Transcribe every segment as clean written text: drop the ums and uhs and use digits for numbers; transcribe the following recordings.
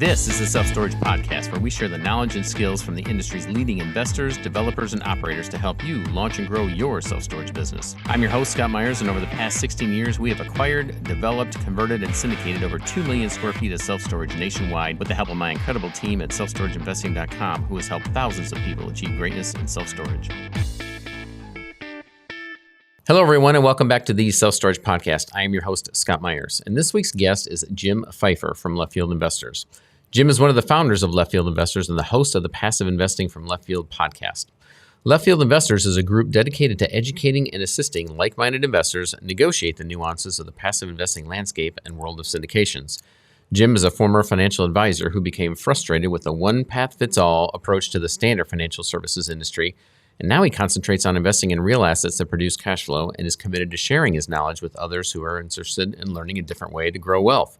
This is the Self-Storage Podcast, where we share the knowledge and skills from the industry's leading investors, developers, and operators to help you launch and grow your self-storage business. I'm your host, Scott Meyers, and over the past 16 years, we have acquired, developed, converted, and syndicated over 2 million square feet of self-storage nationwide with the help of my incredible team at selfstorageinvesting.com, who has helped thousands of people achieve greatness in self-storage. Hello, everyone, and welcome back to the Self-Storage Podcast. I am your host, Scott Meyers, and this week's guest is Jim Pfeifer from Left Field Investors. Jim is one of the founders of Left Field Investors and the host of the Passive Investing from Left Field podcast. Left Field Investors is a group dedicated to educating and assisting like-minded investors negotiate the nuances of the passive investing landscape and world of syndications. Jim is a former financial advisor who became frustrated with the one-path-fits-all approach to the standard financial services industry, and now he concentrates on investing in real assets that produce cash flow and is committed to sharing his knowledge with others who are interested in learning a different way to grow wealth.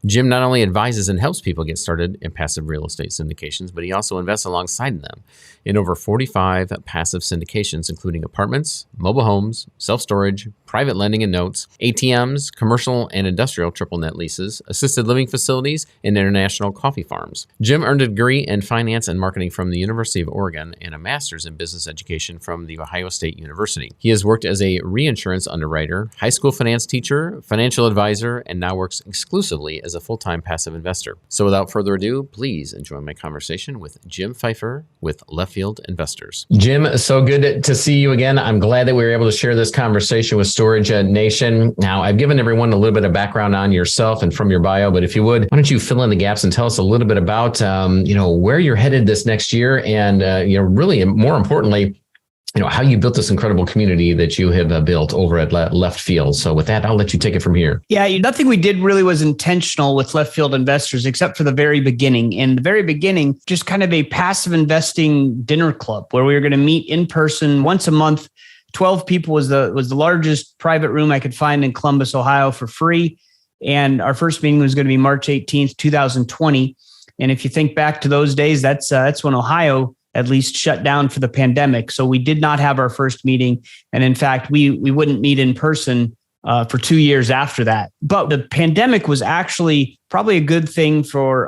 Jim not only advises and helps people get started in passive real estate syndications, but he also invests alongside them in over 45 passive syndications, including apartments, mobile homes, self-storage, private lending and notes, ATMs, commercial and industrial triple net leases, assisted living facilities, and international coffee farms. Jim earned a degree in finance and marketing from the University of Oregon and a master's in business education from the Ohio State University. He has worked as a reinsurance underwriter, high school finance teacher, financial advisor, and now works exclusively as a full-time passive investor. So without further ado, please enjoy my conversation with Jim Pfeifer with Left Field Investors. Jim, so good to see you again. I'm glad that we were able to share this conversation with Storage Nation. Now, I've given everyone a little bit of background on yourself and from your bio, but if you would, why don't you fill in the gaps and tell us a little bit about, where you're headed this next year and, really more importantly, how you built this incredible community that you have built over at Left Field. So with that, I'll let you take it from here. Yeah, nothing we did really was intentional with Left Field Investors, except for the very beginning. In the very beginning, just kind of a passive investing dinner club where we were going to meet in person once a month. 12 people was the largest private room I could find in Columbus, Ohio for free. And our first meeting was going to be March 18th, 2020. And if you think back to those days, that's when Ohio at least shut down for the pandemic. So we did not have our first meeting. And in fact, we wouldn't meet in person for 2 years after that. But the pandemic was actually probably a good thing for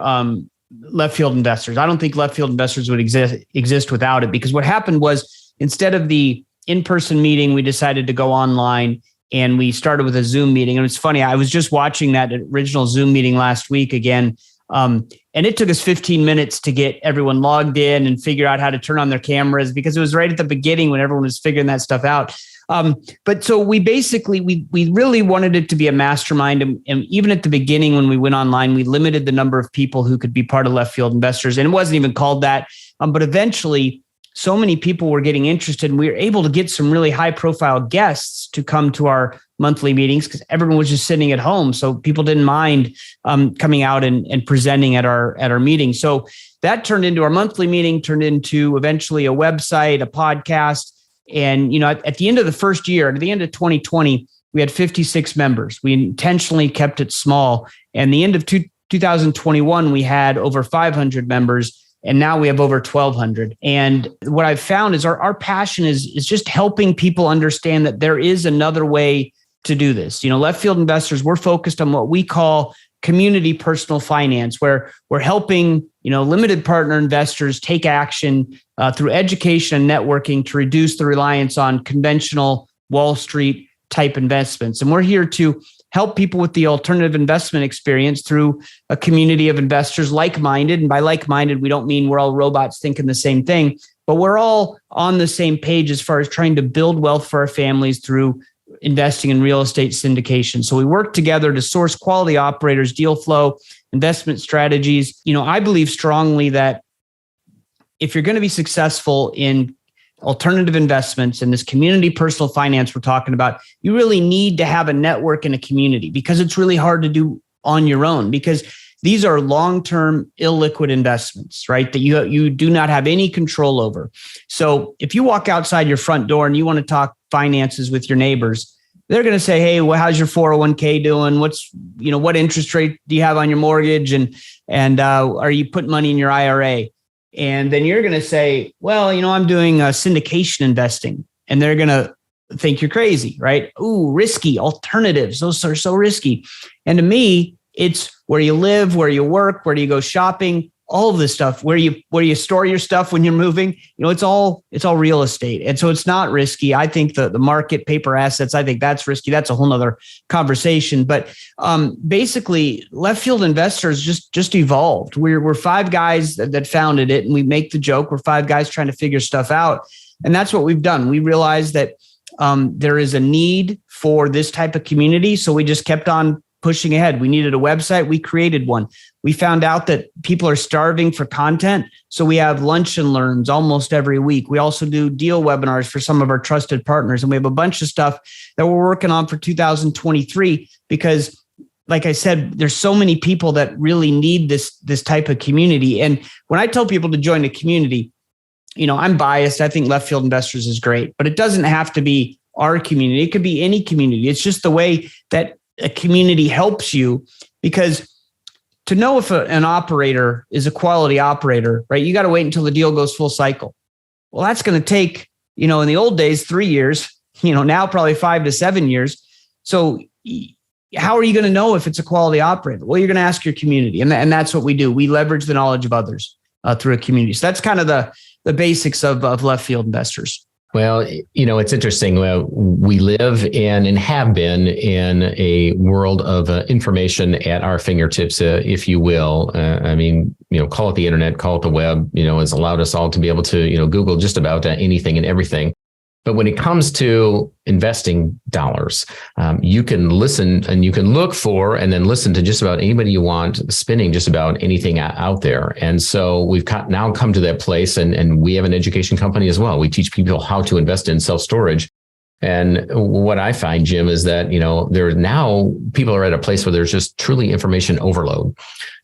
Left Field Investors. I don't think Left Field Investors would exist without it, because what happened was instead of the in-person meeting, we decided to go online and we started with a Zoom meeting. And it's funny, I was just watching that original Zoom meeting last week again. And it took us 15 minutes to get everyone logged in and figure out how to turn on their cameras, because it was right at the beginning when everyone was figuring that stuff out. But so we basically, we really wanted it to be a mastermind. And even at the beginning, when we went online, we limited the number of people who could be part of Left Field Investors. And it wasn't even called that. But eventually, so many people were getting interested, and we were able to get some really high profile guests to come to our monthly meetings because everyone was just sitting at home. So people didn't mind coming out and presenting at our meeting. So that turned into our monthly meeting, turned into eventually a website, a podcast. And, at the end of the first year, at the end of 2020, we had 56 members. We intentionally kept it small. And the end of 2021, we had over 500 members. And now we have over 1,200. And what I've found is our passion is just helping people understand that there is another way to do this. Left Field Investors, we're focused on what we call community personal finance, where we're helping, limited partner investors take action through education and networking to reduce the reliance on conventional Wall Street type investments. And we're here to help people with the alternative investment experience through a community of investors like-minded. And by like-minded, we don't mean we're all robots thinking the same thing, but we're all on the same page as far as trying to build wealth for our families through investing in real estate syndication. So we work together to source quality operators, deal flow, investment strategies. I believe strongly that if you're going to be successful in alternative investments and this community personal finance we're talking about, you really need to have a network and a community, because it's really hard to do on your own, because these are long-term illiquid investments, right? That you do not have any control over. So if you walk outside your front door and you want to talk finances with your neighbors, they're going to say, hey, well, how's your 401k doing? What interest rate do you have on your mortgage? And are you putting money in your IRA? And then you're going to say, well, I'm doing syndication investing. And they're going to think you're crazy, right? Ooh, risky alternatives. Those are so risky. And to me, It's where you live, where you work, where do you go shopping, all of this stuff, where you store your stuff when you're moving. It's all real estate. And so it's not risky. I think the market, paper assets, I think that's risky. That's a whole nother conversation. But basically, Left Field Investors just evolved. We're five guys that founded it, and we make the joke, we're five guys trying to figure stuff out. And that's what we've done. We realized that there is a need for this type of community. So we just kept on pushing ahead. We needed a website. We created one. We found out that people are starving for content. So we have lunch and learns almost every week. We also do deal webinars for some of our trusted partners. And we have a bunch of stuff that we're working on for 2023 because, like I said, there's so many people that really need this type of community. And when I tell people to join a community, I'm biased. I think Left Field Investors is great, but it doesn't have to be our community. It could be any community. It's just the way that a community helps you, because to know if an operator is a quality operator, right? You got to wait until the deal goes full cycle. Well, that's going to take, in the old days, 3 years, now probably 5 to 7 years. So how are you going to know if it's a quality operator? Well, you're going to ask your community. And that's what we do. We leverage the knowledge of others through a community. So that's kind of the basics of Left Field Investors. Well, it's interesting. We live in and have been in a world of information at our fingertips, if you will. Call it the internet, call it the web, has allowed us all to be able to, Google just about anything and everything. But when it comes to investing dollars, you can listen and you can look for and then listen to just about anybody you want spinning just about anything out there. And so we've now come to that place, and we have an education company as well. We teach people how to invest in self-storage. And what I find, Jim, is that, people are at a place where there's just truly information overload.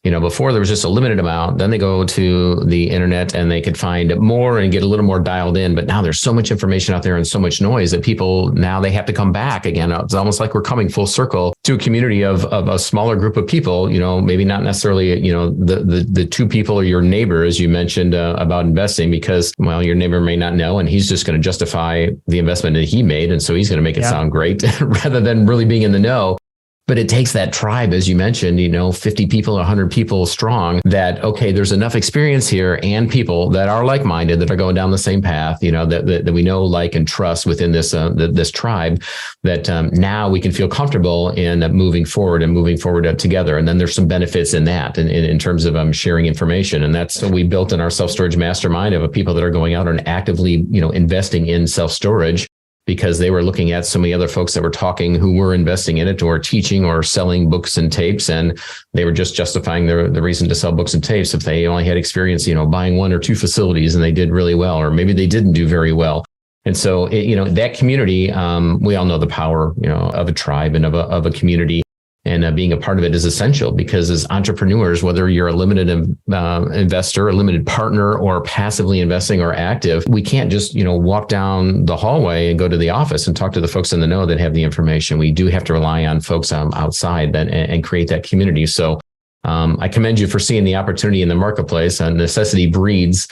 Before there was just a limited amount, then they go to the internet and they could find more and get a little more dialed in. But now there's so much information out there and so much noise that people now they have to come back again. It's almost like we're coming full circle to a community of a smaller group of people, maybe not necessarily, the two people or your neighbor, as you mentioned about investing, because, well, your neighbor may not know, and he's just going to justify the investment that he made. And so he's going to make it sound great rather than really being in the know. But it takes that tribe, as you mentioned, 50 people, 100 people strong, that, okay, there's enough experience here and people that are like-minded, that are going down the same path, that we know, like, and trust within this tribe, that now we can feel comfortable in moving forward together. And then there's some benefits in that, in terms of sharing information. And that's what we built in our self-storage mastermind of people that are going out and actively, investing in self-storage, because they were looking at so many other folks that were talking who were investing in it or teaching or selling books and tapes. And they were just justifying the reason to sell books and tapes if they only had experience, buying 1 or 2 facilities and they did really well, or maybe they didn't do very well. And so, that community, we all know the power, of a tribe and of a community. And being a part of it is essential, because as entrepreneurs, whether you're a limited investor, a limited partner, or passively investing or active, we can't just, walk down the hallway and go to the office and talk to the folks in the know that have the information. We do have to rely on folks outside and create that community. So I commend you for seeing the opportunity in the marketplace. Necessity breeds,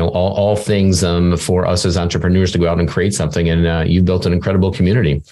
all things for us as entrepreneurs to go out and create something. And you built an incredible community.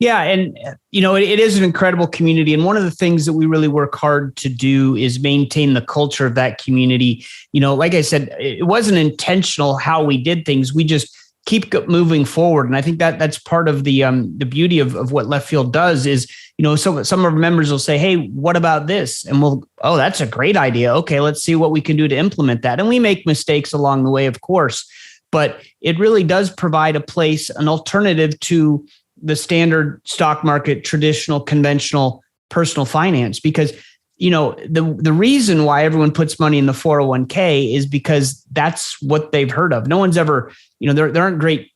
Yeah. And, it is an incredible community. And one of the things that we really work hard to do is maintain the culture of that community. Like I said, it wasn't intentional how we did things. We just keep moving forward. And I think that's part of the beauty of what Left Field does is, so some of our members will say, hey, what about this? And oh, that's a great idea. Okay, let's see what we can do to implement that. And we make mistakes along the way, of course, but it really does provide a place, an alternative to the standard stock market, traditional, conventional personal finance, because, the reason why everyone puts money in the 401k is because that's what they've heard of. No one's ever, there aren't great,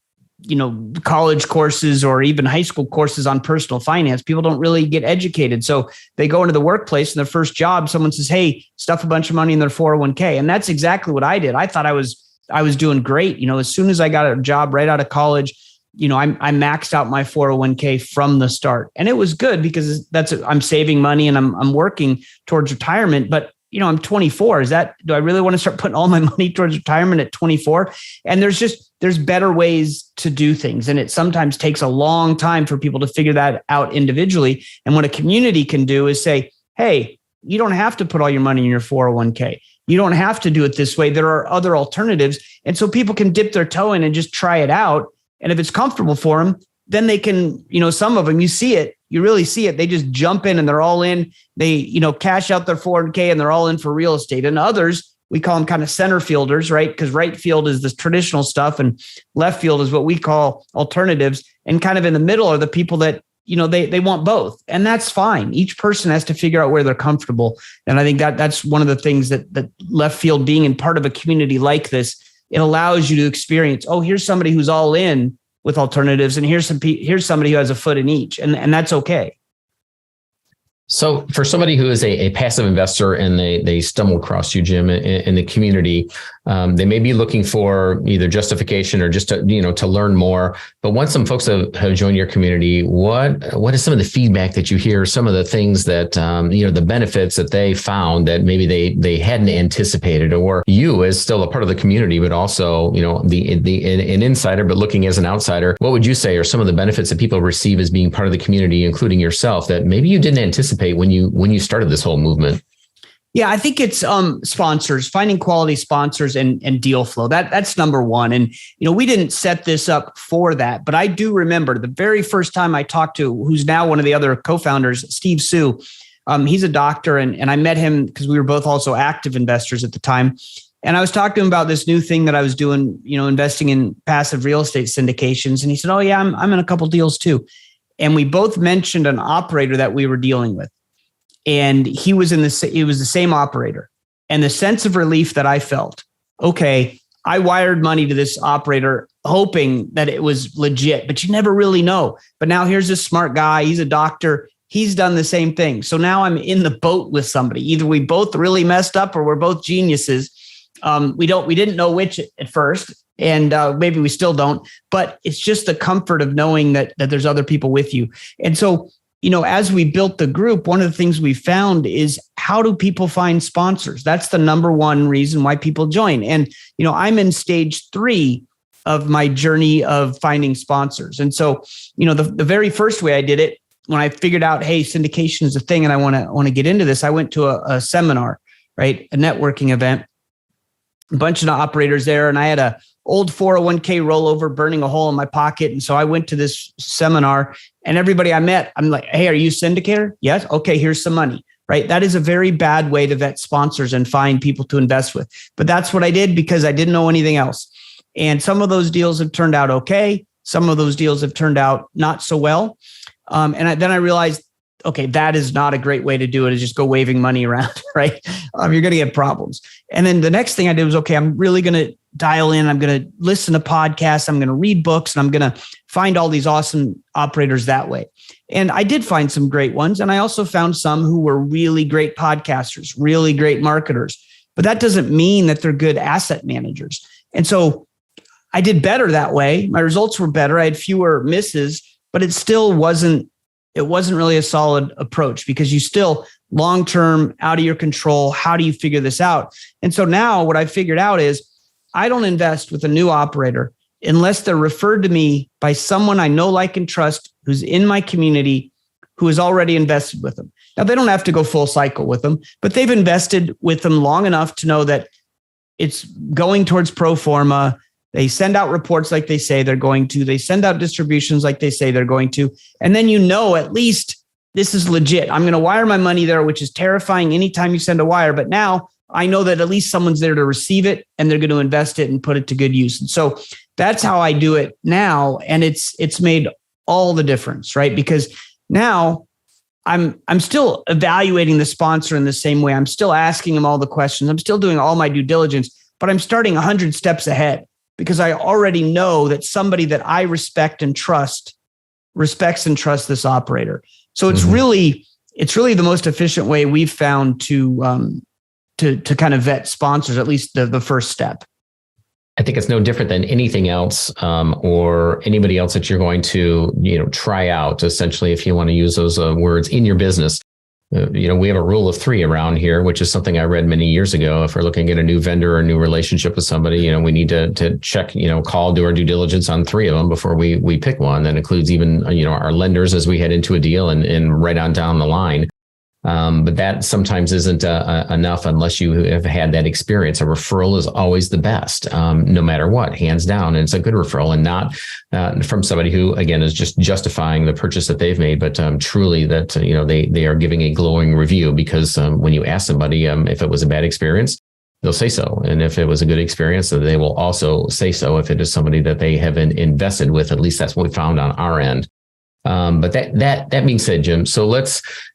college courses or even high school courses on personal finance. People don't really get educated. So they go into the workplace and their first job, someone says, hey, stuff a bunch of money in their 401k. And that's exactly what I did. I thought I was doing great. As soon as I got a job right out of college, I maxed out my 401k from the start, and it was good because I'm saving money and I'm working towards retirement. But, I'm 24. Do I really want to start putting all my money towards retirement at 24? And there's better ways to do things. And it sometimes takes a long time for people to figure that out individually. And what a community can do is say, hey, you don't have to put all your money in your 401k. You don't have to do it this way. There are other alternatives. And so people can dip their toe in and just try it out. And if it's comfortable for them, then they can, some of them, you really see it. They just jump in and they're all in. They, cash out their 401k and they're all in for real estate. And others, we call them kind of center fielders, right? Because right field is the traditional stuff and left field is what we call alternatives. And kind of in the middle are the people that, they want both. And that's fine. Each person has to figure out where they're comfortable. And I think that's one of the things that left field, being in part of a community like this, it allows you to experience, here's somebody who's all in with alternatives. And here's somebody who has a foot in each. And that's okay. So for somebody who is a passive investor and they stumble across you, Jim, in the community, they may be looking for either justification or just to learn more. But once some folks have joined your community, what is some of the feedback that you hear? Some of the things that the benefits that they found that maybe they hadn't anticipated, or you as still a part of the community, but also an insider, but looking as an outsider. What would you say are some of the benefits that people receive as being part of the community, including yourself, that maybe you didn't anticipate when you started this whole movement? Yeah, I think it's sponsors, finding quality sponsors and deal flow. That's number one. And, we didn't set this up for that, but I do remember the very first time I talked to, who's now one of the other co-founders, Steve Sue. He's a doctor and I met him because we were both also active investors at the time. And I was talking to him about this new thing that I was doing, investing in passive real estate syndications. And he said, oh yeah, I'm in a couple deals too. And we both mentioned an operator that we were dealing with. And he was it was the same operator. And the sense of relief that I felt, okay, I wired money to this operator hoping that it was legit, but you never really know. But now here's this smart guy. He's a doctor. He's done the same thing. So now I'm in the boat with somebody. Either we both really messed up or we're both geniuses. We didn't know which at first. And maybe we still don't, but it's just the comfort of knowing that there's other people with you. And so, as we built the group, one of the things we found is, how do people find sponsors? That's the number one reason why people join. And, I'm in stage 3 of my journey of finding sponsors. And so, the very first way I did it, when I figured out, hey, syndication is a thing and I want to get into this, I went to a seminar, right? A networking event, a bunch of operators there. And I had a old 401k rollover burning a hole in my pocket. And so I went to this seminar and everybody I met, I'm like, hey, are you a syndicator? Yes. Okay, here's some money, right? That is a very bad way to vet sponsors and find people to invest with. But that's what I did because I didn't know anything else. And some of those deals have turned out okay. Some of those deals have turned out not so well. Then I realized, okay, that is not a great way to do it, is just go waving money around, right? You're going to get problems. And then the next thing I did was, okay, I'm really going to dial in. I'm going to listen to podcasts. I'm going to read books and I'm going to find all these awesome operators that way. And I did find some great ones. And I also found some who were really great podcasters, really great marketers, but that doesn't mean that they're good asset managers. And so I did better that way. My results were better. I had fewer misses, but it still wasn't really a solid approach because you still long-term out of your control. How do you figure this out? And so now what I figured out is I don't invest with a new operator unless they're referred to me by someone I know, like, and trust, who's in my community, who has already invested with them. Now, they don't have to go full cycle with them, but they've invested with them long enough to know that it's going towards pro forma. They send out reports like they say they're going to. They send out distributions like they say they're going to. And then at least this is legit. I'm going to wire my money there, which is terrifying anytime you send a wire. But now I know that at least someone's there to receive it and they're going to invest it and put it to good use. And so that's how I do it now. And it's made all the difference, right? Because now I'm still evaluating the sponsor in the same way. I'm still asking them all the questions. I'm still doing all my due diligence, but I'm starting 100 steps ahead because I already know that somebody that I respects and trusts this operator. So it's really the most efficient way we've found to kind of vet sponsors, at least the first step. I think it's no different than anything else or anybody else that you're going to, try out, essentially, if you want to use those words in your business. We have a rule of 3 around here, which is something I read many years ago. If we're looking at a new vendor or a new relationship with somebody, we need to check, call, do our due diligence on 3 of them before we pick one. That includes even, our lenders as we head into a deal and right on down the line. But that sometimes isn't enough unless you have had that experience. A referral is always the best, no matter what, hands down. And it's a good referral, and not from somebody who, again, is just justifying the purchase that they've made, but truly that they are giving a glowing review. Because when you ask somebody if it was a bad experience, they'll say so. And if it was a good experience, they will also say so if it is somebody that they have invested with. At least that's what we found on our end. But that being said, Jim, so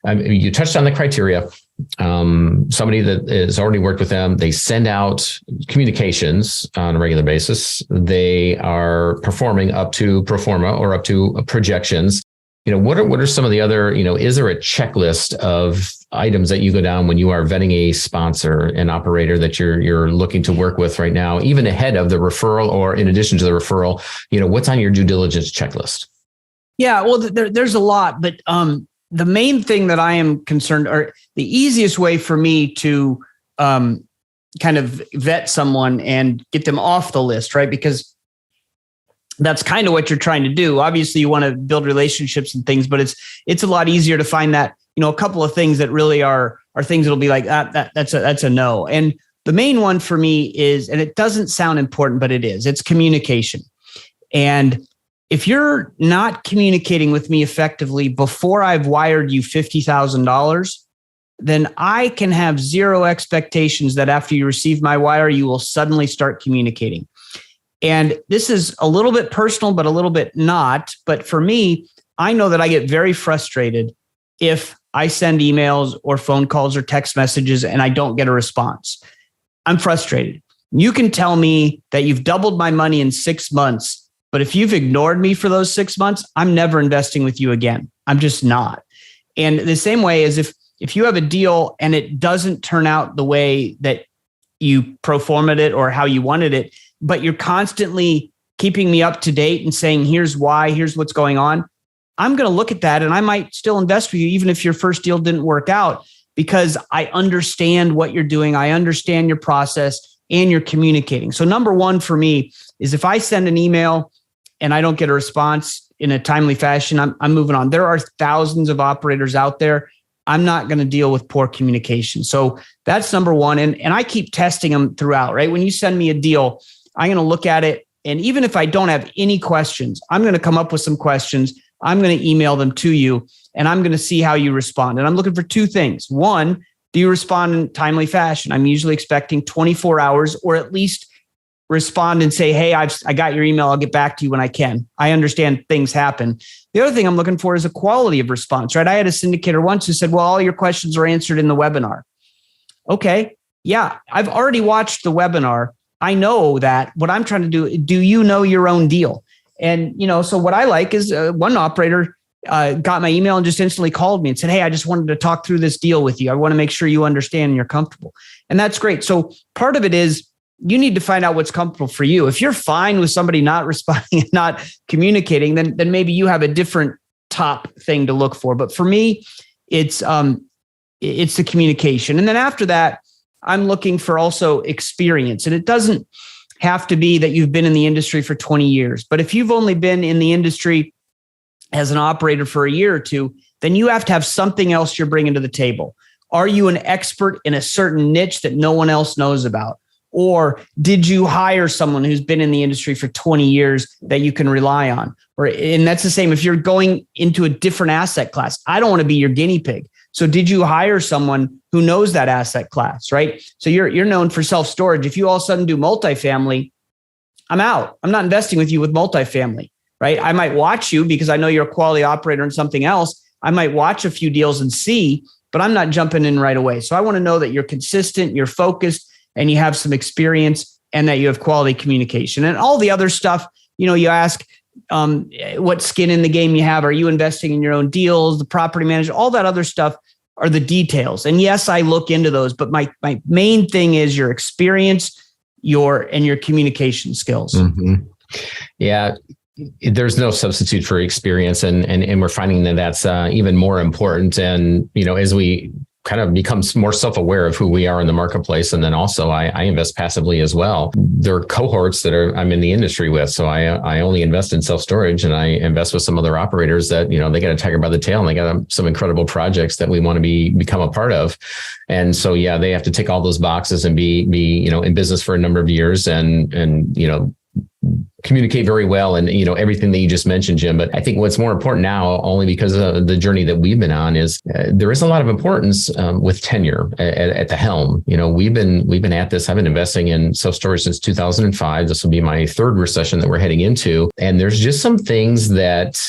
you touched on the criteria. Somebody that has already worked with them, they send out communications on a regular basis. They are performing up to pro forma or up to projections. What are some of the other, is there a checklist of items that you go down when you are vetting a sponsor, an operator that you're looking to work with right now, even ahead of the referral or in addition to the referral? What's on your due diligence checklist? Yeah, well, there's a lot, but the main thing that I am concerned, or the easiest way for me to kind of vet someone and get them off the list, right? Because that's kind of what you're trying to do. Obviously, you want to build relationships and things, but it's a lot easier to find that, a couple of things that really are things that'll be like, that's a no. And the main one for me is, and it doesn't sound important, but it's communication. And if you're not communicating with me effectively before I've wired you $50,000, then I can have zero expectations that after you receive my wire, you will suddenly start communicating. And this is a little bit personal, but a little bit not. But for me, I know that I get very frustrated if I send emails or phone calls or text messages and I don't get a response. I'm frustrated. You can tell me that you've doubled my money in 6 months, but if you've ignored me for those 6 months, I'm never investing with you again. I'm just not. And the same way as if you have a deal and it doesn't turn out the way that you pro formed it or how you wanted it, but you're constantly keeping me up to date and saying, here's why, here's what's going on, I'm going to look at that and I might still invest with you, even if your first deal didn't work out, because I understand what you're doing. I understand your process and you're communicating. So number one for me is if I send an email and I don't get a response in a timely fashion, I'm moving on. There are thousands of operators out there. I'm not going to deal with poor communication. So that's number one. And I keep testing them throughout, right? When you send me a deal, I'm going to look at it. And even if I don't have any questions, I'm going to come up with some questions. I'm going to email them to you and I'm going to see how you respond. And I'm looking for two things. One, do you respond in timely fashion? I'm usually expecting 24 hours or at least respond and say, hey, I got your email. I'll get back to you when I can. I understand things happen. The other thing I'm looking for is a quality of response, right? I had a syndicator once who said, well, all your questions are answered in the webinar. Okay. Yeah. I've already watched the webinar. I know that. What I'm trying to do you know your own deal? And, so what I like is one operator got my email and just instantly called me and said, hey, I just wanted to talk through this deal with you. I want to make sure you understand and you're comfortable. And that's great. So part of it is, you need to find out what's comfortable for you. If you're fine with somebody not responding and not communicating, then maybe you have a different top thing to look for. But for me, it's the communication. And then after that, I'm looking for also experience. And it doesn't have to be that you've been in the industry for 20 years. But if you've only been in the industry as an operator for a year or two, then you have to have something else you're bringing to the table. Are you an expert in a certain niche that no one else knows about? Or did you hire someone who's been in the industry for 20 years that you can rely on? And that's the same if you're going into a different asset class. I don't want to be your guinea pig. So did you hire someone who knows that asset class, right? So you're known for self-storage. If you all of a sudden do multifamily, I'm out. I'm not investing with you with multifamily, right? I might watch you because I know you're a quality operator in something else. I might watch a few deals and see, but I'm not jumping in right away. So I want to know that you're consistent, you're focused, and you have some experience and that you have quality communication. And all the other stuff, you ask what skin in the game you have. Are you investing in your own deals, the property manager, all that other stuff are the details. And yes, I look into those, but my main thing is your experience, your communication skills. Mm-hmm. Yeah. There's no substitute for experience. And we're finding that that's even more important. And, as we kind of become more self-aware of who we are in the marketplace. And then also I invest passively as well. There are cohorts that I'm in the industry with. So I only invest in self-storage, and I invest with some other operators that, they got a tiger by the tail, and they got some incredible projects that we want to become a part of. And so, yeah, they have to tick all those boxes and be in business for a number of years and communicate very well, and everything that you just mentioned, Jim. But I think what's more important now, only because of the journey that we've been on, is there is a lot of importance with tenure at the helm. We've been at this. I've been investing in self-storage since 2005. This will be my third recession that we're heading into, and there's just some things that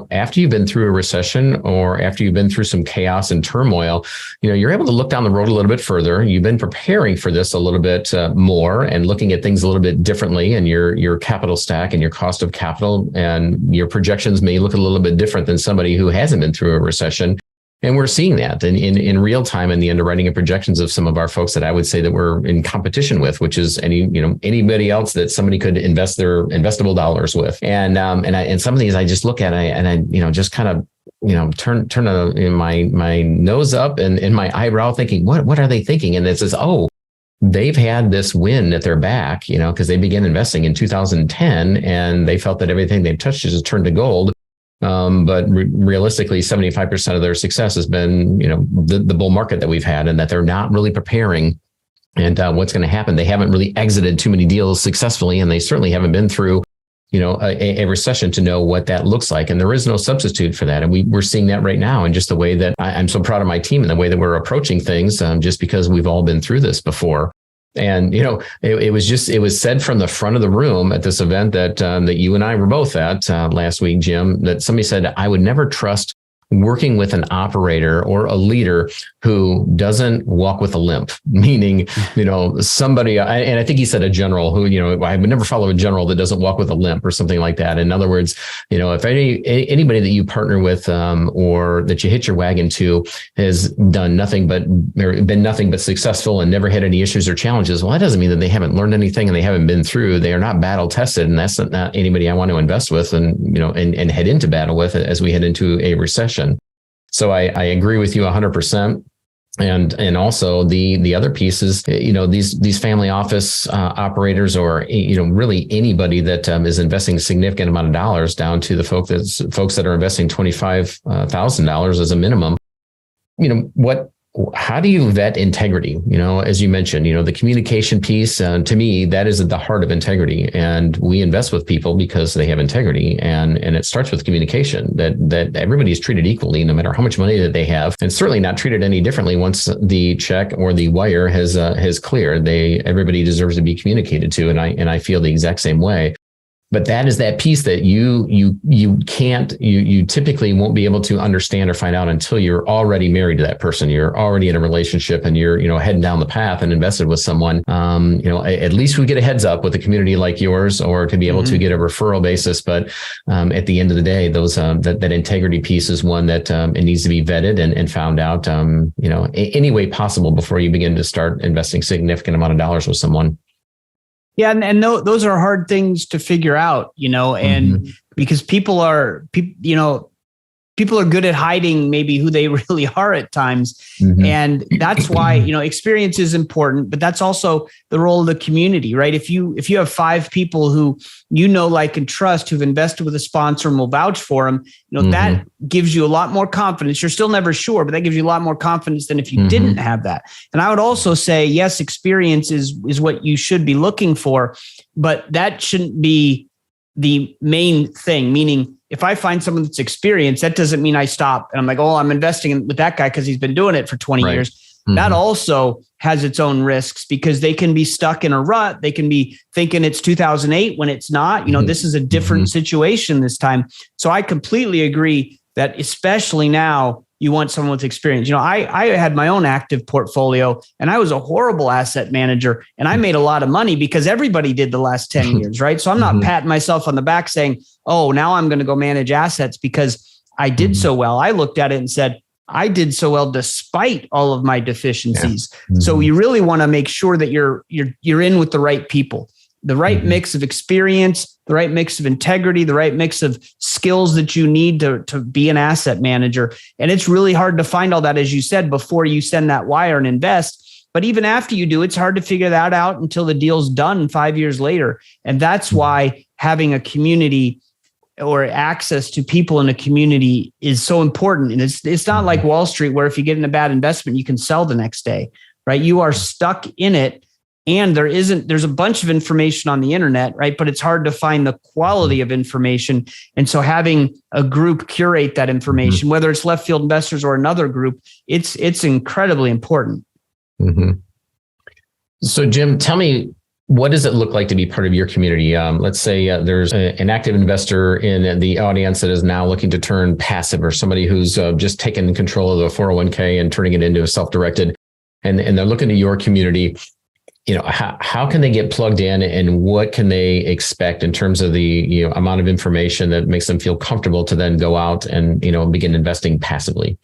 after you've been through a recession or after you've been through some chaos and turmoil, you're able to look down the road a little bit further. You've been preparing for this a little bit more and looking at things a little bit differently, and your capital stack and your cost of capital and your projections may look a little bit different than somebody who hasn't been through a recession. And we're seeing that in real time in the underwriting and projections of some of our folks that I would say that we're in competition with, which is anybody else that somebody could invest their investable dollars with. And some of these I just look at and I just kind of turn my nose up and my eyebrow thinking, what are they thinking? And it says, they've had this wind at their back, because they began investing in 2010 and they felt that everything they touched just turned to gold. But realistically, 75% of their success has been, the bull market that we've had, and that they're not really preparing. And what's going to happen? They haven't really exited too many deals successfully, and they certainly haven't been through a recession to know what that looks like. And there is no substitute for that. And we're seeing that right now. And just the way that I'm so proud of my team and the way that we're approaching things, just because we've all been through this before. And, it was said from the front of the room at this event that you and I were both at last week, Jim, that somebody said, I would never trust working with an operator or a leader who doesn't walk with a limp, meaning, somebody, and I think he said a general who, I would never follow a general that doesn't walk with a limp or something like that. In other words, if anybody that you partner with or that you hitch your wagon to has done nothing but successful and never had any issues or challenges, well, that doesn't mean that they haven't learned anything and they haven't been through. They are not battle tested, and that's not anybody I want to invest with and head into battle with as we head into a recession. So I agree with you 100%. And also the other piece is, these family office operators, or, really anybody that is investing a significant amount of dollars, down to the folks that are investing $25,000 as a minimum. How do you vet integrity? As you mentioned, the communication piece, to me, that is at the heart of integrity. And we invest with people because they have integrity. And it starts with communication, that everybody is treated equally, no matter how much money that they have, and certainly not treated any differently once the check or the wire has cleared. Everybody deserves to be communicated to. And I feel the exact same way. But that is that piece that you typically won't be able to understand or find out until you're already married to that person. You're already in a relationship and you're, heading down the path and invested with someone. At least we get a heads up with a community like yours, or to be able to get a referral basis. But at the end of the day, that integrity piece is one that it needs to be vetted and found out, any way possible before you begin to start investing significant amount of dollars with someone. Yeah. And those are hard things to figure out, and because people are good at hiding maybe who they really are at times. And that's why, experience is important, but that's also the role of the community, right? If you have 5 people who, like, and trust, who've invested with a sponsor and will vouch for them, that gives you a lot more confidence. You're still never sure, but that gives you a lot more confidence than if you didn't have that. And I would also say, yes, experience is what you should be looking for, but that shouldn't be the main thing. Meaning, if I find someone that's experienced, that doesn't mean I stop and I'm like, I'm investing with that guy because he's been doing it for 20 years. That also has its own risks, because they can be stuck in a rut. They can be thinking it's 2008 when it's not. This is a different situation this time. So I completely agree that, especially now, you want someone with experience. I had my own active portfolio, and I was a horrible asset manager, and I made a lot of money because everybody did the last 10 years, right? So I'm not patting myself on the back saying, now I'm going to go manage assets because I did so well. I looked at it and said, I did so well despite all of my deficiencies. So you really want to make sure that you're in with the right people. the right mix of experience, the right mix of integrity, the right mix of skills that you need to be an asset manager. And it's really hard to find all that, as you said, before you send that wire and invest. But even after you do, it's hard to figure that out until the deal's done 5 years later. And that's why having a community or access to people in a community is so important. And it's not like Wall Street, where if you get in a bad investment, you can sell the next day, right? You are stuck in it. And there's a bunch of information on the internet, right? But it's hard to find the quality of information. And so having a group curate that information, whether it's Left Field Investors or another group, it's incredibly important. Mm-hmm. So Jim, tell me, what does it look like to be part of your community? Let's say there's an active investor in the audience that is now looking to turn passive, or somebody who's just taken control of the 401k and turning it into a self-directed, and they're looking to your community. How can they get plugged in, and what can they expect in terms of the amount of information that makes them feel comfortable to then go out and begin investing passively?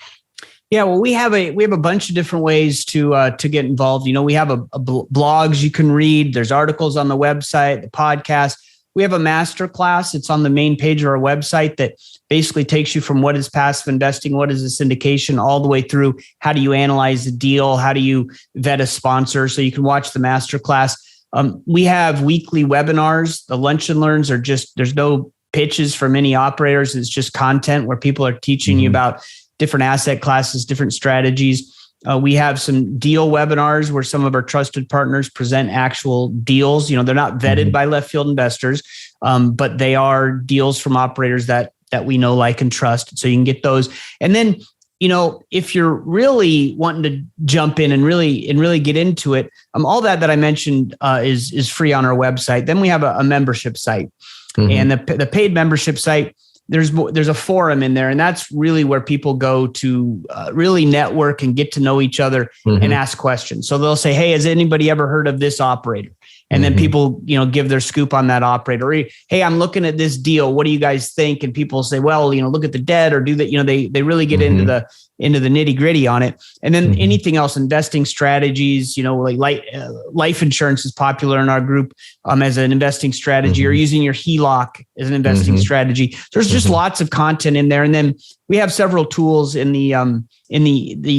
Yeah, well, we have a bunch of different ways to get involved. We have blogs you can read. There's articles on the website, the podcast. We have a master class. It's on the main page of our website that basically takes you from what is passive investing, what is a syndication, all the way through how do you analyze the deal, how do you vet a sponsor. So you can watch the master class. We have weekly webinars. The lunch and learns are there's no pitches from any operators. It's just content where people are teaching you about different asset classes, different strategies. We have some deal webinars where some of our trusted partners present actual deals. They're not vetted by Left Field Investors, but they are deals from operators that we know, like, and trust. So you can get those. And then, if you're really wanting to jump in and really get into it, all that I mentioned is free on our website. Then we have a membership site, and the paid membership site. There's a forum in there, and that's really where people go to really network and get to know each other and ask questions. So they'll say, "Hey, has anybody ever heard of this operator?" And then people, give their scoop on that operator. Or, "Hey, I'm looking at this deal. What do you guys think?" And people say, "Well, look at the debt, or do that." They really get into the nitty gritty on it. And then anything else, investing strategies, like life insurance is popular in our group as an investing strategy, or using your HELOC as an investing strategy. There's just lots of content in there. And then we have several tools in the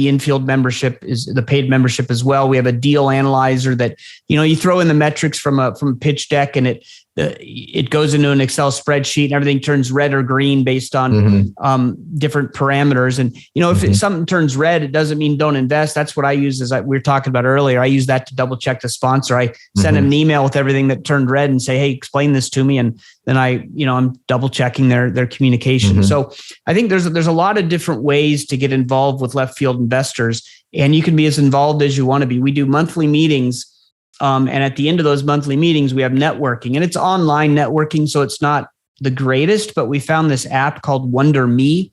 infield membership, is the paid membership as well. We have a deal analyzer that, you throw in the metrics from a pitch deck, and it goes into an Excel spreadsheet, and everything turns red or green based on different parameters. And, if something turns red, it doesn't mean don't invest. That's what I use, as we were talking about earlier. I use that to double check the sponsor. I send them an email with everything that turned red and say, "Hey, explain this to me." And then I'm double checking their communication. So I think there's a lot of different ways to get involved with Left Field Investors, and you can be as involved as you want to be. We do monthly meetings. And at the end of those monthly meetings, we have networking, and it's online networking. So it's not the greatest, but we found this app called Wonder Me.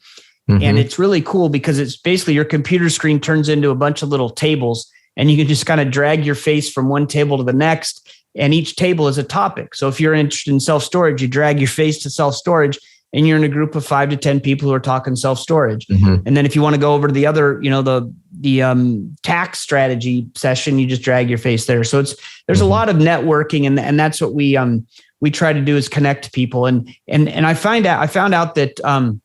And it's really cool because it's basically your computer screen turns into a bunch of little tables, and you can just kind of drag your face from one table to the next. And each table is a topic. So if you're interested in self-storage, you drag your face to self-storage, and you're in a group of 5 to 10 people who are talking self-storage. And then if you want to go over to the other, the tax strategy session, you just drag your face there. So there's a lot of networking, and that's what we try to do, is connect people. And I found out that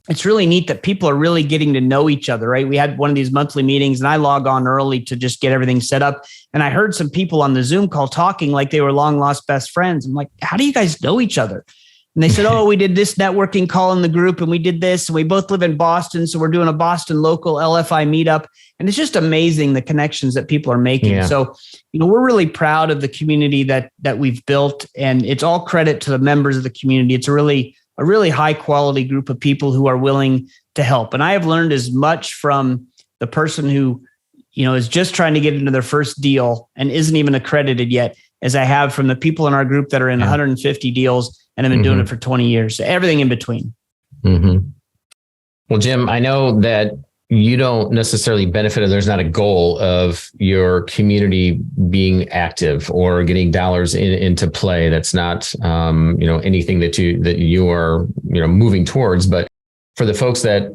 it's really neat that people are really getting to know each other, right? We had one of these monthly meetings, and I log on early to just get everything set up. And I heard some people on the Zoom call talking like they were long lost best friends. I'm like, "How do you guys know each other?" And they said, "Oh, we did this networking call in the group, and we did this, and we both live in Boston, so we're doing a Boston local LFI meetup." And it's just amazing the connections that people are making. Yeah. So, we're really proud of the community that we've built, and it's all credit to the members of the community. It's a really high quality group of people who are willing to help. And I have learned as much from the person who, is just trying to get into their first deal and isn't even accredited yet, as I have from the people in our group that are in 150 deals and have been doing it for 20 years. So everything in between. Well, Jim, I know that you don't necessarily benefit, or there's not a goal of your community being active or getting dollars into play. That's not, anything that you are, moving towards. But for the folks that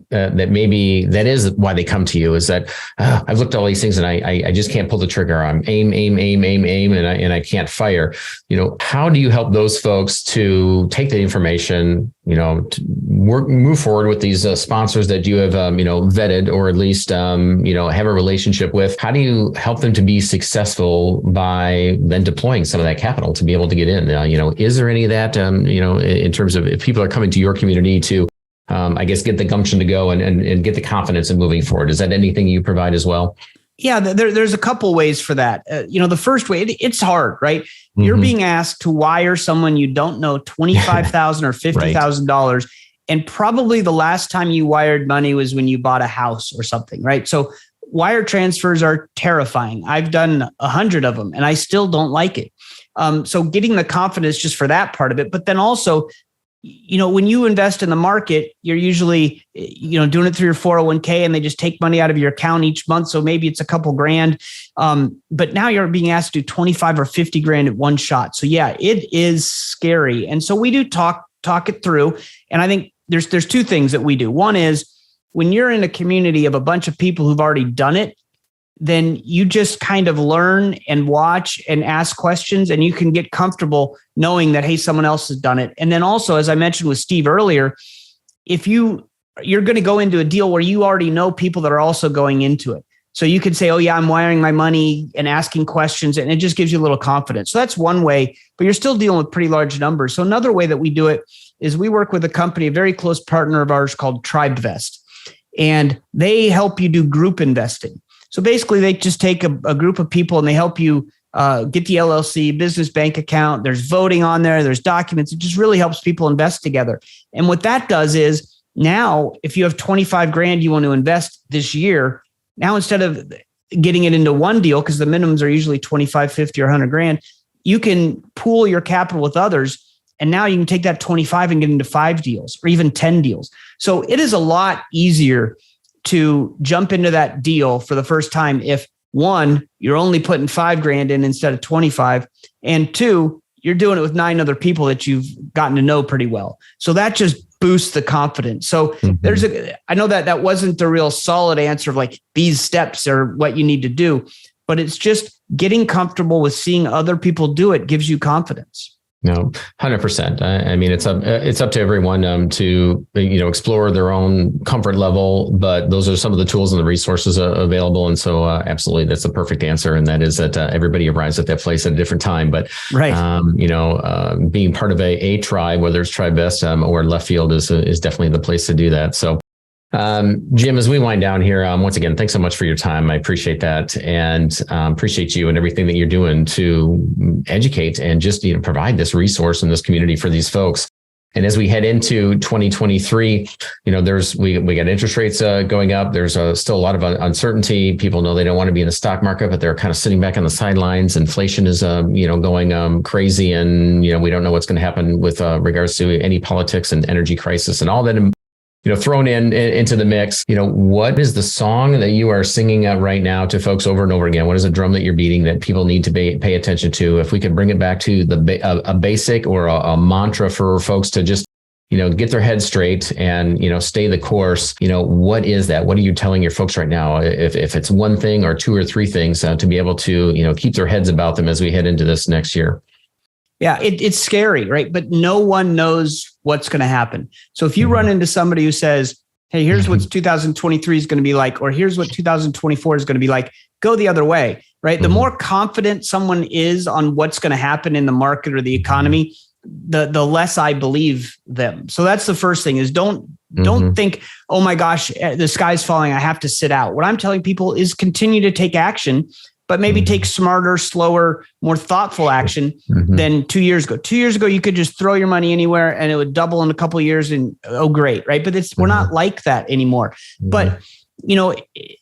maybe that is why they come to you, is that I've looked at all these things and I just can't pull the trigger. I'm aim, and I can't fire. How do you help those folks to take the information, to move forward with these sponsors that you have, vetted, or at least, have a relationship with? How do you help them to be successful by then deploying some of that capital to be able to get in? Is there any of that, in terms of if people are coming to your community to, I guess, get the gumption to go and get the confidence in moving forward? Is that anything you provide as well? Yeah, there's a couple ways for that. The first way, it's hard, right? Mm-hmm. You're being asked to wire someone you don't know $25,000 or $50,000. Right. And probably the last time you wired money was when you bought a house or something, right? So wire transfers are terrifying. I've done 100 of them and I still don't like it. So getting the confidence just for that part of it, but then also, when you invest in the market, you're usually, doing it through your 401k and they just take money out of your account each month. So maybe it's a couple grand. But now you're being asked to do 25 or 50 grand at one shot. So yeah, it is scary. And so we do talk it through. And I think there's two things that we do. One is when you're in a community of a bunch of people who've already done it, then you just kind of learn and watch and ask questions, and you can get comfortable knowing that, hey, someone else has done it. And then also, as I mentioned with Steve earlier, if you're going to go into a deal where you already know people that are also going into it. So you can say, oh yeah, I'm wiring my money and asking questions, and it just gives you a little confidence. So that's one way, but you're still dealing with pretty large numbers. So another way that we do it is we work with a company, a very close partner of ours called TribeVest, and they help you do group investing. So basically, they just take a group of people and they help you get the LLC, business bank account. There's voting on there. There's documents. It just really helps people invest together. And what that does is now, if you have 25 grand you want to invest this year, now instead of getting it into one deal, because the minimums are usually 25, 50, or 100 grand, you can pool your capital with others. And now you can take that 25 and get into 5 deals or even 10 deals. So it is a lot easier to jump into that deal for the first time if, one, you're only putting 5 grand in instead of 25, and 2, you're doing it with 9 other people that you've gotten to know pretty well. So that just boosts the confidence. So I know that wasn't the real solid answer of like these steps are what you need to do, but it's just getting comfortable with seeing other people do it gives you confidence. No, 100%. I mean, it's up to everyone to explore their own comfort level, but those are some of the tools and the resources available. And so, absolutely, that's the perfect answer. And that is that everybody arrives at that place at a different time. But right, being part of a tribe, whether it's TribeVest or Left Field, is definitely the place to do that. So. Jim, as we wind down here, once again, thanks so much for your time. I appreciate that, and appreciate you and everything that you're doing to educate and just provide this resource in this community for these folks. And as we head into 2023, we got interest rates going up. There's still a lot of uncertainty. People know they don't want to be in the stock market, but they're kind of sitting back on the sidelines. Inflation is going crazy, and we don't know what's going to happen with regards to any politics and energy crisis and all that. Thrown into the mix, what is the song that you are singing right now to folks over and over again? What is a drum that you're beating that people need to pay attention to? If we could bring it back to a basic or a mantra for folks to just, get their head straight and, stay the course, what is that? What are you telling your folks right now? If it's one thing or 2 or 3 things to be able to, keep their heads about them as we head into this next year? Yeah, it's scary, right? But no one knows what's going to happen. So if you run into somebody who says, hey, here's what 2023 is going to be like, or here's what 2024 is going to be like, go the other way, right? The more confident someone is on what's going to happen in the market or the economy, the less I believe them. So that's the first thing is don't think, oh my gosh, the sky's falling, I have to sit out. What I'm telling people is continue to take action, but maybe take smarter, slower, more thoughtful action than 2 years ago. 2 years ago, you could just throw your money anywhere and it would double in a couple of years and, oh, great, right? But we're not like that anymore. But,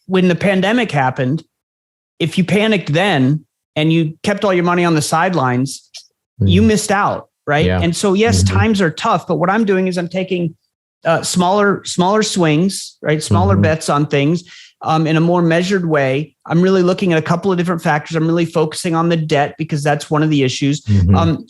when the pandemic happened, if you panicked then and you kept all your money on the sidelines, you missed out, right? Yeah. And so, yes, times are tough, but what I'm doing is I'm taking smaller swings, right? Smaller bets on things. in a more measured way. I'm really looking at a couple of different factors. I'm really focusing on the debt because that's one of the issues.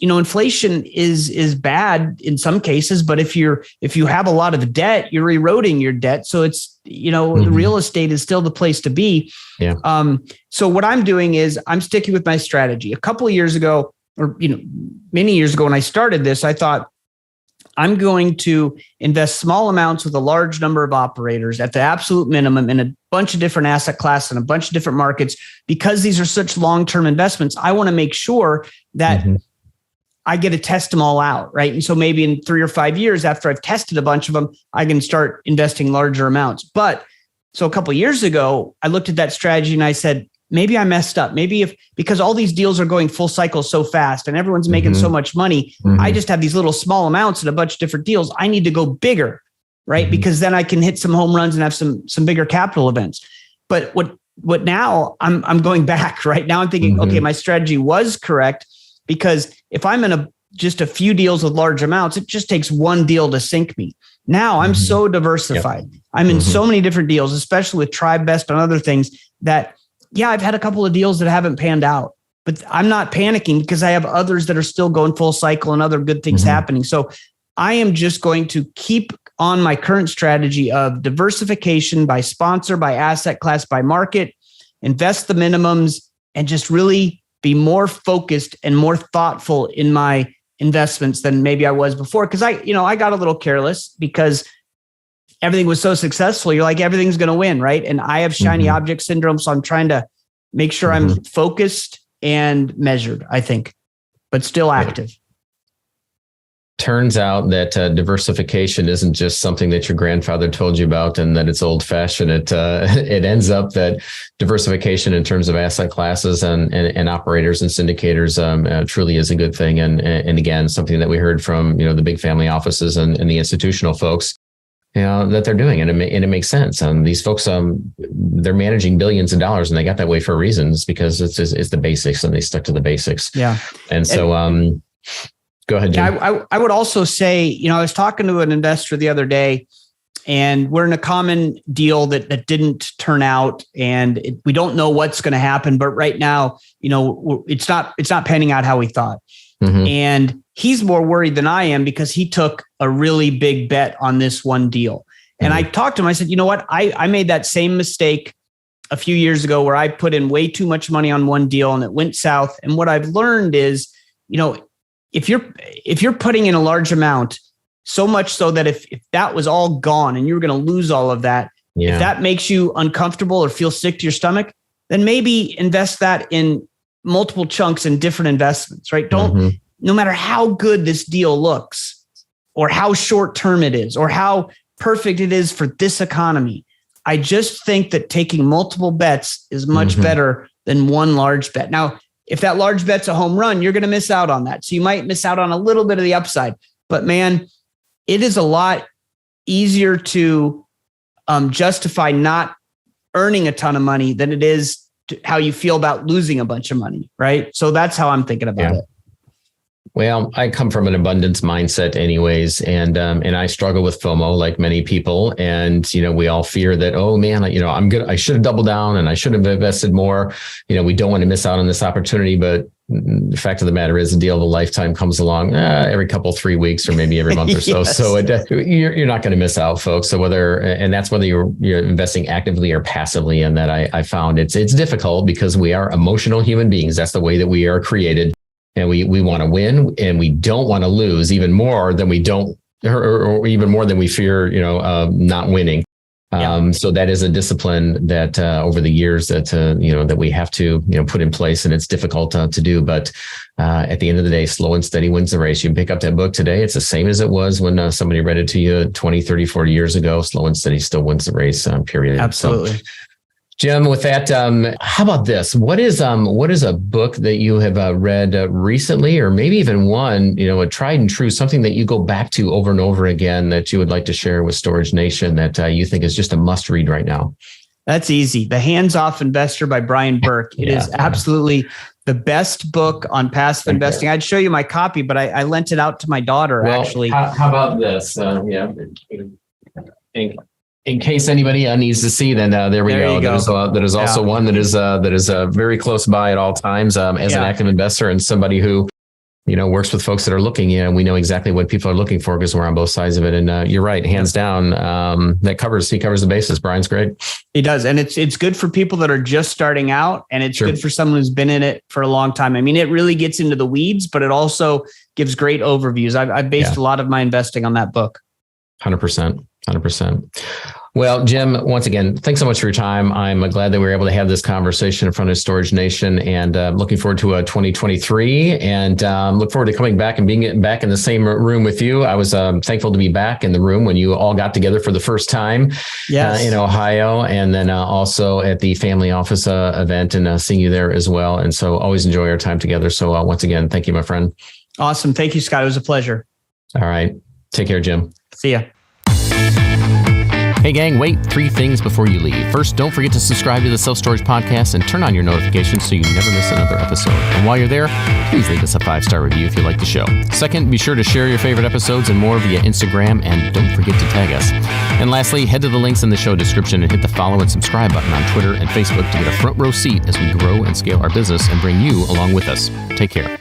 Inflation is bad in some cases, but if you have a lot of debt, you're eroding your debt. So it's, the real estate is still the place to be. Yeah. So what I'm doing is I'm sticking with my strategy. A couple of years ago, or many years ago when I started this, I thought, I'm going to invest small amounts with a large number of operators at the absolute minimum in a bunch of different asset classes and a bunch of different markets. Because these are such long-term investments, I want to make sure that I get to test them all out, right? And so maybe in 3 or 5 years after I've tested a bunch of them, I can start investing larger amounts. But so a couple of years ago, I looked at that strategy and I said, maybe I messed up. Maybe because all these deals are going full cycle so fast and everyone's making so much money, I just have these little small amounts in a bunch of different deals. I need to go bigger, right? Because then I can hit some home runs and have some bigger capital events. But what now I'm going back right now. I'm thinking, okay, my strategy was correct, because if I'm in just a few deals with large amounts, it just takes one deal to sink me. Now I'm so diversified. Yep. I'm in so many different deals, especially with Tribe Best and other things that, yeah, I've had a couple of deals that haven't panned out, but I'm not panicking because I have others that are still going full cycle and other good things happening. So I am just going to keep on my current strategy of diversification by sponsor, by asset class, by market, invest the minimums, and just really be more focused and more thoughtful in my investments than maybe I was before. Because I got a little careless because everything was so successful. You're like, everything's going to win, right? And I have shiny object syndrome. So I'm trying to make sure I'm focused and measured, I think, but still active. Turns out that diversification isn't just something that your grandfather told you about and that it's old fashioned. It ends up that diversification in terms of asset classes and operators and syndicators truly is a good thing. And again, something that we heard from, the big family offices and the institutional folks, that they're doing. And it makes sense. These folks, they're managing billions of dollars, and they got that way for reasons, because it's the basics and they stuck to the basics. Yeah. And so, go ahead, Jim. I would also say, I was talking to an investor the other day, and we're in a common deal that didn't turn out, and we don't know what's going to happen. But right now, it's not panning out how we thought. And he's more worried than I am because he took a really big bet on this one deal. And I talked to him. I said, you know what? I made that same mistake a few years ago where I put in way too much money on one deal and it went south. And what I've learned is, if you're putting in a large amount, so much so that if that was all gone and you were going to lose all of that, if that makes you uncomfortable or feel sick to your stomach, then maybe invest that in multiple chunks in different investments, right? No matter how good this deal looks or how short term it is or how perfect it is for this economy, I just think that taking multiple bets is much better than one large bet. Now, if that large bet's a home run, you're going to miss out on that. So you might miss out on a little bit of the upside, but man, it is a lot easier to justify not earning a ton of money than it is how you feel about losing a bunch of money, right? So that's how I'm thinking about it. Well, I come from an abundance mindset anyways, and I struggle with FOMO like many people. And, we all fear that, oh man, I'm good. I should have doubled down and I should have invested more. We don't want to miss out on this opportunity. But the fact of the matter is the deal of a lifetime comes along every 3 weeks or maybe every month or so. Yes. So you're not going to miss out, folks. So that's whether you're investing actively or passively. And that I found it's difficult because we are emotional human beings. That's the way that we are created. And we want to win, and we don't want to lose even more than we don't, or even more than we fear, not winning. So that is a discipline that over the years that we have to, put in place, and it's difficult to do. But at the end of the day, slow and steady wins the race. You can pick up that book today. It's the same as it was when somebody read it to you 20, 30, 40 years ago. Slow and steady still wins the race, period. Absolutely. So, Jim, with that, how about this? What is a book that you have read recently, or maybe even one, a tried and true, something that you go back to over and over again that you would like to share with Storage Nation that you think is just a must read right now? That's easy. The Hands-Off Investor by Brian Burke. It is absolutely the best book on passive investing. I'd show you my copy, but I lent it out to my daughter, actually. How about this? in case anybody needs to see, then there we go. That is also one that is very close by at all times as an active investor and somebody who, works with folks that are looking. We know exactly what people are looking for because we're on both sides of it. And you're right, hands down, he covers the bases. Brian's great. He does. And it's good for people that are just starting out, and it's good for someone who's been in it for a long time. I mean, it really gets into the weeds, but it also gives great overviews. I've based a lot of my investing on that book. 100%. Well, Jim, once again, thanks so much for your time. I'm glad that we were able to have this conversation in front of Storage Nation, and looking forward to 2023, and look forward to coming back and being back in the same room with you. I was thankful to be back in the room when you all got together for the first time in Ohio, and then also at the family office event, and seeing you there as well. And so always enjoy our time together. So once again, thank you, my friend. Awesome. Thank you, Scott. It was a pleasure. All right. Take care, Jim. See ya. Hey gang, wait, 3 things before you leave. First, don't forget to subscribe to the Self Storage Podcast and turn on your notifications so you never miss another episode. And while you're there, please leave us a 5-star review if you like the show. Second, be sure to share your favorite episodes and more via Instagram, and don't forget to tag us. And lastly, head to the links in the show description and hit the follow and subscribe button on Twitter and Facebook to get a front row seat as we grow and scale our business and bring you along with us. Take care.